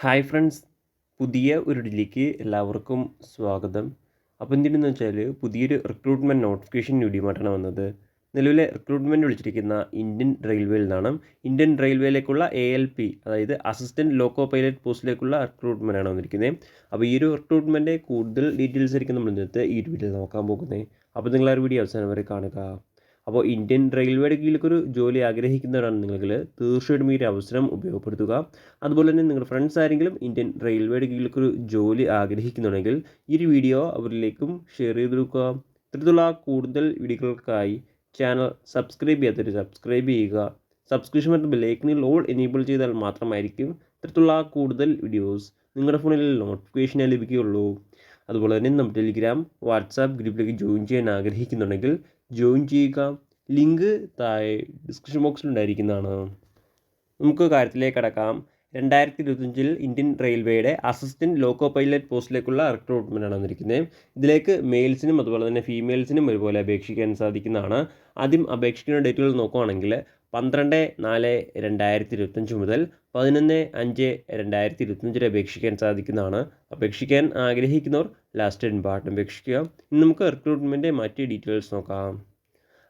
Hi friends, പുതിയ ഒരു ഇതിലേക്ക് എല്ലാവർക്കും സ്വാഗതം. അപ്പോൾ എന്തിനെന്ന് വെച്ചാൽ പുതിയൊരു റിക്രൂട്ട്മെൻറ്റ് നോട്ടിഫിക്കേഷൻ വീഡിയോമായിട്ടാണ് വന്നത്. നിലവിലെ റിക്രൂട്ട്മെൻറ്റ് വിളിച്ചിരിക്കുന്ന ഇന്ത്യൻ റെയിൽവേയിൽ നിന്നാണ്. ഇന്ത്യൻ റെയിൽവേയിലേക്കുള്ള ALP, അതായത് അസിസ്റ്റൻറ്റ് ലോക്കോ പൈലറ്റ് പോസ്റ്റിലേക്കുള്ള റിക്രൂട്ട്മെൻറ്റാണ് വന്നിരിക്കുന്നത്. അപ്പോൾ ഈ ഒരു റിക്രൂട്ട്മെൻറ്റ് കൂടുതൽ ഡീറ്റെയിൽസ് ആയിരിക്കും നമ്മൾ ഇന്നത്തെ ഈ വീഡിയോയിൽ നോക്കാൻ പോകുന്നത്. അപ്പോൾ നിങ്ങൾ ആ വീഡിയോ അവസാനം വരെ കാണുക. അപ്പോൾ ഇന്ത്യൻ റെയിൽവേയുടെ കീഴിലേക്കൊരു ജോലി ആഗ്രഹിക്കുന്നവരാണ് നിങ്ങളിൽ, തീർച്ചയായിട്ടും ഈ ഒരു അവസരം ഉപയോഗപ്പെടുത്തുക. അതുപോലെ തന്നെ നിങ്ങളുടെ ഫ്രണ്ട്സ് ആരെങ്കിലും ഇന്ത്യൻ റെയിൽവേയുടെ കീഴിലേക്കൊരു ജോലി ആഗ്രഹിക്കുന്നുണ്ടെങ്കിൽ ഈ ഒരു വീഡിയോ അവരിലേക്കും ഷെയർ ചെയ്ത് കൊടുക്കുക. ഇത്തരത്തിലുള്ള കൂടുതൽ വീഡിയോകൾക്കായി ചാനൽ സബ്സ്ക്രൈബ് ചെയ്യാത്തവർ സബ്സ്ക്രൈബ് ചെയ്യുക. സബ്സ്ക്രിപ്ഷൻ ബട്ടൺ ബെല്ലൈക്കണിൽ ഓൾ എനേബിൾ ചെയ്താൽ മാത്രമായിരിക്കും ഇത്തരത്തിലുള്ള കൂടുതൽ വീഡിയോസ് നിങ്ങളുടെ ഫോണിൽ നോട്ടിഫിക്കേഷനായി ലഭിക്കുകയുള്ളൂ. അതുപോലെ തന്നെ നമ്മുടെ ടെലിഗ്രാം, വാട്സാപ്പ് ഗ്രൂപ്പിലേക്ക് ജോയിൻ ചെയ്യാൻ ആഗ്രഹിക്കുന്നുണ്ടെങ്കിൽ ജോയിൻ ചെയ്യുക. ലിങ്ക് താഴെ ഡിസ്ക്രിപ്ഷൻ ബോക്സിൽ ഉണ്ടായിരിക്കുന്നതാണ്. നമുക്ക് കാര്യത്തിലേക്ക് കടക്കാം. 2025 ഇന്ത്യൻ റെയിൽവേയുടെ അസിസ്റ്റൻറ്റ് ലോക്കോ പൈലറ്റ് പോസ്റ്റിലേക്കുള്ള റിക്രൂട്ട്മെൻറ്റാണ് വന്നിരിക്കുന്നത്. ഇതിലേക്ക് മെയിൽസിനും അതുപോലെ തന്നെ ഫീമെയിൽസിനും ഒരുപോലെ അപേക്ഷിക്കാൻ സാധിക്കുന്നതാണ്. ആദ്യം അപേക്ഷിക്കുന്ന ഡേറ്റുകൾ നോക്കുകയാണെങ്കിൽ 12/4/2025 മുതൽ 11/5/2025 അപേക്ഷിക്കാൻ സാധിക്കുന്നതാണ്. അപേക്ഷിക്കാൻ ആഗ്രഹിക്കുന്നവർ ലാസ്റ്റ് ഇമ്പാർട്ടൻ്റ് അപേക്ഷിക്കുക. ഇനി നമുക്ക് റിക്രൂട്ട്മെൻറ്റ് മറ്റ് ഡീറ്റെയിൽസ് നോക്കാം.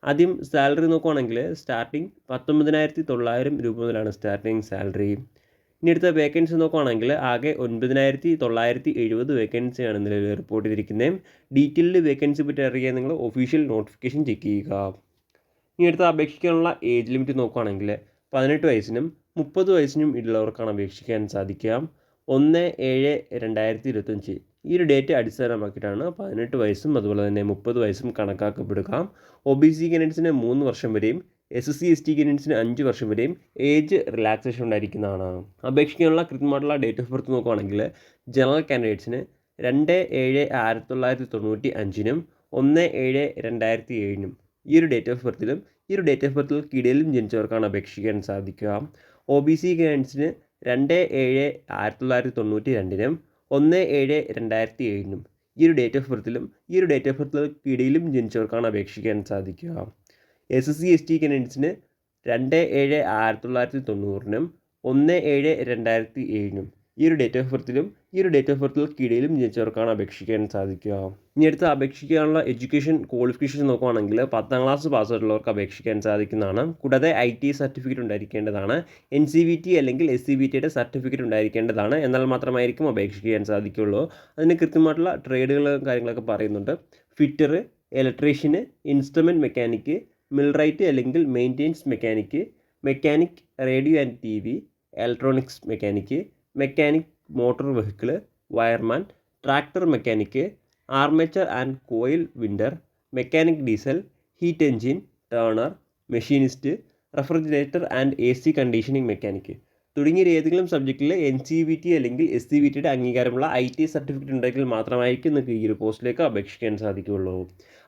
ആദ്യം സാലറി നോക്കുകയാണെങ്കിൽ സ്റ്റാർട്ടിങ് 19,900 രൂപ മുതലാണ് സ്റ്റാർട്ടിങ് സാലറി. ഇനി അടുത്ത വേക്കൻസി നോക്കുകയാണെങ്കിൽ ആകെ 9,970 വേക്കൻസിയാണ് നിലവിൽ റിപ്പോർട്ട് ചെയ്തിരിക്കുന്നത്. ഡീറ്റെയിൽഡ് വേക്കൻസി പറ്റി അറിയാൻ നിങ്ങൾ ഒഫീഷ്യൽ നോട്ടിഫിക്കേഷൻ ചെക്ക് ചെയ്യുക. ഇനി അടുത്ത അപേക്ഷിക്കാനുള്ള ഏജ് ലിമിറ്റ് നോക്കുകയാണെങ്കിൽ 18 വയസ്സിനും 30 വയസ്സിനും ഇടയിലുള്ളവർക്കാണ് അപേക്ഷിക്കാൻ സാധിക്കുക. 1/7/2025 ഈ ഒരു ഡേറ്റ് അടിസ്ഥാനമാക്കിയിട്ടാണ് 18 വയസ്സും അതുപോലെ തന്നെ 30 വയസ്സും കണക്കാക്കപ്പെടുക. OBC കാൻഡിഡേറ്റ്സിന് 3 വർഷം വരെയും SC ST കാൻഡിഡേറ്റ്സിന് 5 വർഷം വരെയും ഏജ് റിലാക്സേഷൻ ഉണ്ടായിരിക്കുന്നതാണ്. അപേക്ഷിക്കാനുള്ള കൃത്യമായിട്ടുള്ള ഡേറ്റ് ഓഫ് ബർത്ത് നോക്കുകയാണെങ്കിൽ ജനറൽ കാൻഡിഡേറ്റ്സിന് 2/7/1995 1/7/2007 ഈ ഒരു ഡേറ്റ് ഓഫ് ബർത്തിലും ഈ ഒരു ഡേറ്റ് ഓഫ് ബർത്തിൽ കിടയിലും ജനിച്ചവർക്കാണ് അപേക്ഷിക്കാൻ സാധിക്കുക. OBC കാൻഡിഡേറ്റ്സിന് 2/7/1992 1/7/2007 ഈ ഒരു ഡേറ്റ് ഓഫ് ബർത്തിലും ഈ ഒരു ഡേറ്റ് ഓഫ് ബർത്തിൽ കിടയിലും ജനിച്ചവർക്കാണ് അപേക്ഷിക്കാൻ സാധിക്കുക. SC ST കാൻഡിഡേറ്റ്സിന് 2/7/1990 1/7/2007 ഈ ഒരു ഡേറ്റ് ഓഫ് ബർത്തിലും ഈ ഒരു ഡേറ്റ് ഓഫ് ബർത്തിൽ കിടയിലും ജനിച്ചവർക്കാണ് അപേക്ഷിക്കാൻ സാധിക്കുക. ഇനി അടുത്ത് അപേക്ഷിക്കാനുള്ള എഡ്യൂക്കേഷൻ ക്വാളിഫിക്കേഷൻ നോക്കുകയാണെങ്കിൽ 10ാം ക്ലാസ് പാസ്സായിട്ടുള്ളവർക്ക് അപേക്ഷിക്കാൻ സാധിക്കുന്നതാണ്. കൂടാതെ IT സർട്ടിഫിക്കറ്റ് ഉണ്ടായിരിക്കേണ്ടതാണ്. NCVT അല്ലെങ്കിൽ SCVTയുടെ സർട്ടിഫിക്കറ്റ് ഉണ്ടായിരിക്കേണ്ടതാണ്. എന്നാൽ മാത്രമായിരിക്കും അപേക്ഷിക്കാൻ സാധിക്കുകയുള്ളൂ. അതിന് കൃത്യമായിട്ടുള്ള ട്രേഡുകളും കാര്യങ്ങളൊക്കെ പറയുന്നുണ്ട്. Fitter, electrician, instrument mechanic, millwright അല്ലെങ്കിൽ maintenance mechanic, mechanic radio and TV, electronics mechanic, mechanic motor vehicle, wireman, tractor mechanic, armature and coil winder, mechanic diesel, heat engine, turner, machinist, refrigerator and AC conditioning mechanic തുടങ്ങിയ ഏതെങ്കിലും സബ്ജക്റ്റിൽ NCVT അല്ലെങ്കിൽ SCVTയുടെ അംഗീകാരമുള്ള IT certificate ഉണ്ടെങ്കിൽ മാത്രമായിരിക്കും നിങ്ങൾക്ക് ഈ ഒരു പോസ്റ്റിലേക്ക് അപേക്ഷിക്കാൻ സാധിക്കുകയുള്ളൂ.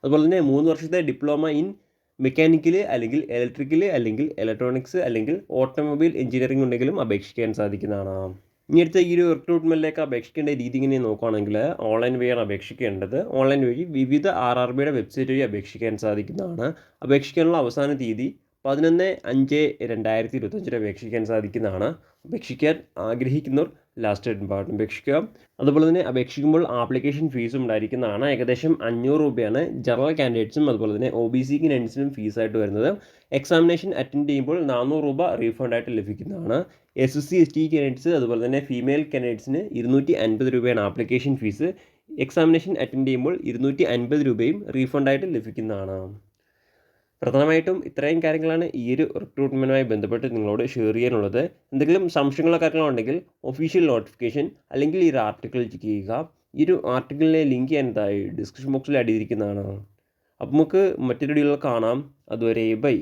അതുപോലെ തന്നെ 3 വർഷത്തെ ഡിപ്ലോമ ഇൻ മെക്കാനിക്കൽ അല്ലെങ്കിൽ ഇലക്ട്രിക്കൽ അല്ലെങ്കിൽ ഇലക്ട്രോണിക്സ് അല്ലെങ്കിൽ ഓട്ടോമൊബൈൽ എഞ്ചിനീയറിംഗ് ഉണ്ടെങ്കിലും അപേക്ഷിക്കാൻ സാധിക്കുന്നതാണ്. ഇനി അടുത്ത ഈ ഒരു റിക്രൂട്ട്മെൻറ്റിലേക്ക് അപേക്ഷിക്കേണ്ട രീതി ഇങ്ങനെ നോക്കുകയാണെങ്കിൽ ഓൺലൈൻ വഴിയാണ് അപേക്ഷിക്കേണ്ടത്. ഓൺലൈൻ വഴി വിവിധ RRBയുടെ വെബ്സൈറ്റ് വഴി അപേക്ഷിക്കാൻ സാധിക്കുന്നതാണ്. അപേക്ഷിക്കാനുള്ള അവസാന തീയതി 11/5/2025 അപേക്ഷിക്കാൻ സാധിക്കുന്നതാണ്. അപേക്ഷിക്കാൻ ആഗ്രഹിക്കുന്നവർ ലാസ്റ്റ് ഇമ്പാർട്ടൻ്റ് അപേക്ഷിക്കുക. അതുപോലെ തന്നെ അപേക്ഷിക്കുമ്പോൾ ആപ്ലിക്കേഷൻ ഫീസും ഉണ്ടായിരിക്കുന്നതാണ്. ഏകദേശം 500 രൂപയാണ് ജനറൽ കാൻഡിഡേറ്റ്സും അതുപോലെ തന്നെ OBC കാൻഡിഡേറ്റ്സിനും ഫീസായിട്ട് വരുന്നത്. എക്സാമിനേഷൻ അറ്റൻഡ് ചെയ്യുമ്പോൾ 400 രൂപ റീഫണ്ടായിട്ട് ലഭിക്കുന്നതാണ്. SC ST കാൻഡിഡേറ്റ്സ് അതുപോലെ തന്നെ ഫീമെയിൽ കാൻഡിഡേറ്റ്സിന് 250 രൂപയാണ് ആപ്ലിക്കേഷൻ ഫീസ്. എക്സാമിനേഷൻ അറ്റൻഡ് ചെയ്യുമ്പോൾ 250 രൂപയും റീഫണ്ടായിട്ട് ലഭിക്കുന്നതാണ്. പ്രധാനമായിട്ടും ഇത്രയും കാര്യങ്ങളാണ് ഈ ഒരു റിക്രൂട്ട്മെൻറ്റുമായി ബന്ധപ്പെട്ട് നിങ്ങളോട് ഷെയർ ചെയ്യാനുള്ളത്. എന്തെങ്കിലും സംശയങ്ങളോ കാര്യങ്ങളോ ഉണ്ടെങ്കിൽ ഒഫീഷ്യൽ നോട്ടിഫിക്കേഷൻ അല്ലെങ്കിൽ ഈ ഒരു ആർട്ടിക്കിൾ ചെക്ക് ചെയ്യുക. ഈ ഒരു ആർട്ടിക്കിളിലെ ലിങ്ക് ഞാൻ ഡിസ്ക്രിപ്ഷൻ ബോക്സിൽ ആഡ് ചെയ്തിരിക്കുന്നതാണ്. അപ്പോൾ നമുക്ക് മറ്റൊരു വീഡിയോയിൽ കാണാം. അതുവരെ ബൈ.